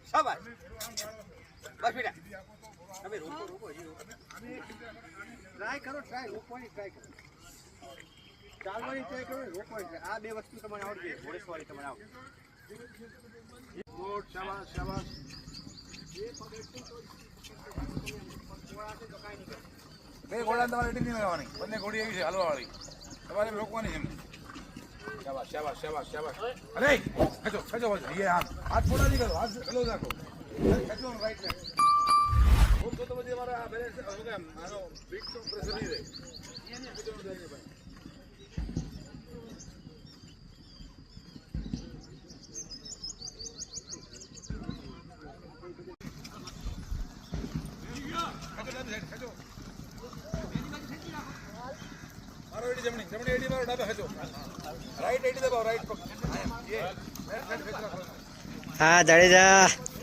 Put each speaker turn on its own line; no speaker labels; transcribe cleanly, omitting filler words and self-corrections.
શાબાશ બસ બેટા તમે રોકો ટ્રાય કરો રોકવાની ટ્રાય કરો ચાલવાની ટ્રાય કરો રોકવાની આ બે વસ્તુ તમને આવડે ઘોડેસવારી તમને આવડે ગુડ શાબાશ શાબાશ બે ઘોડા તમારે એટી નહીં લેવાની બંને ઘોડી એવી છે હાલવા વાળી તમારે રોકવાની છે શાબાશ શાબાશ શાબાશ શાબાશ અરે ખેંચો ખેંચો ये हाथ छोड़ा नहीं करो हाथ हेलो રાખો ખેંચો રાઈટ ને ઓમ તો બધી મારા બેલેન્સ हो गया મારો વીક તો પ્રેશર નહીં રહે એને ખેંચો દઈને ભાઈ ખેંચો મારો એડી જમણી એડી મારો ડાબે ખેંચો રાઈટ એડી દબાવો રાઈટ પગ ये
હા જાડેજા